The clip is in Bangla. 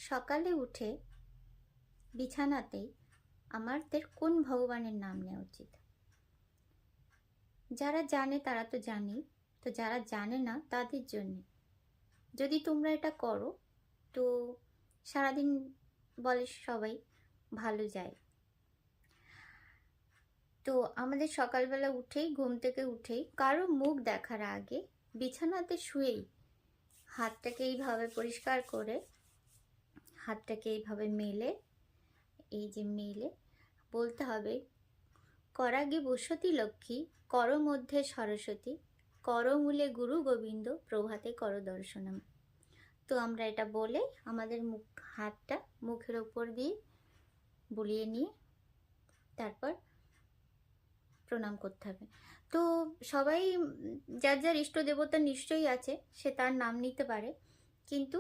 সকালে উঠে বিছানাতেই আমাদের কোন ভগবানের নাম নেওয়া উচিত? যারা জানে তারা তো জানেই, তো যারা জানে না তাদের জন্যে যদি তোমরা এটা করো তো সারাদিন বলে সবাই ভালো যায়। তো আমাদের সকালবেলা উঠেই, ঘুম থেকে উঠেই, কারো মুখ দেখার আগে বিছানাতে শুয়েই হাতটাকে এইভাবে পরিষ্কার করে, হাতটাকে এইভাবে মেলে, এই যে মেলে বলতে হবে, করাগে বসতি লক্ষ্মী, কর মধ্যে সরস্বতী, করমূলে গুরু গোবিন্দ, প্রভাতে কর দর্শনম। তো আমরা এটা বলে আমাদের হাতটা মুখের ওপর দিয়ে বুলিয়ে নিয়ে তারপর প্রণাম করতে হবে। তো সবাই যার যার ইষ্ট দেবতা নিশ্চয়ই আছে, সে তার নাম নিতে পারে, কিন্তু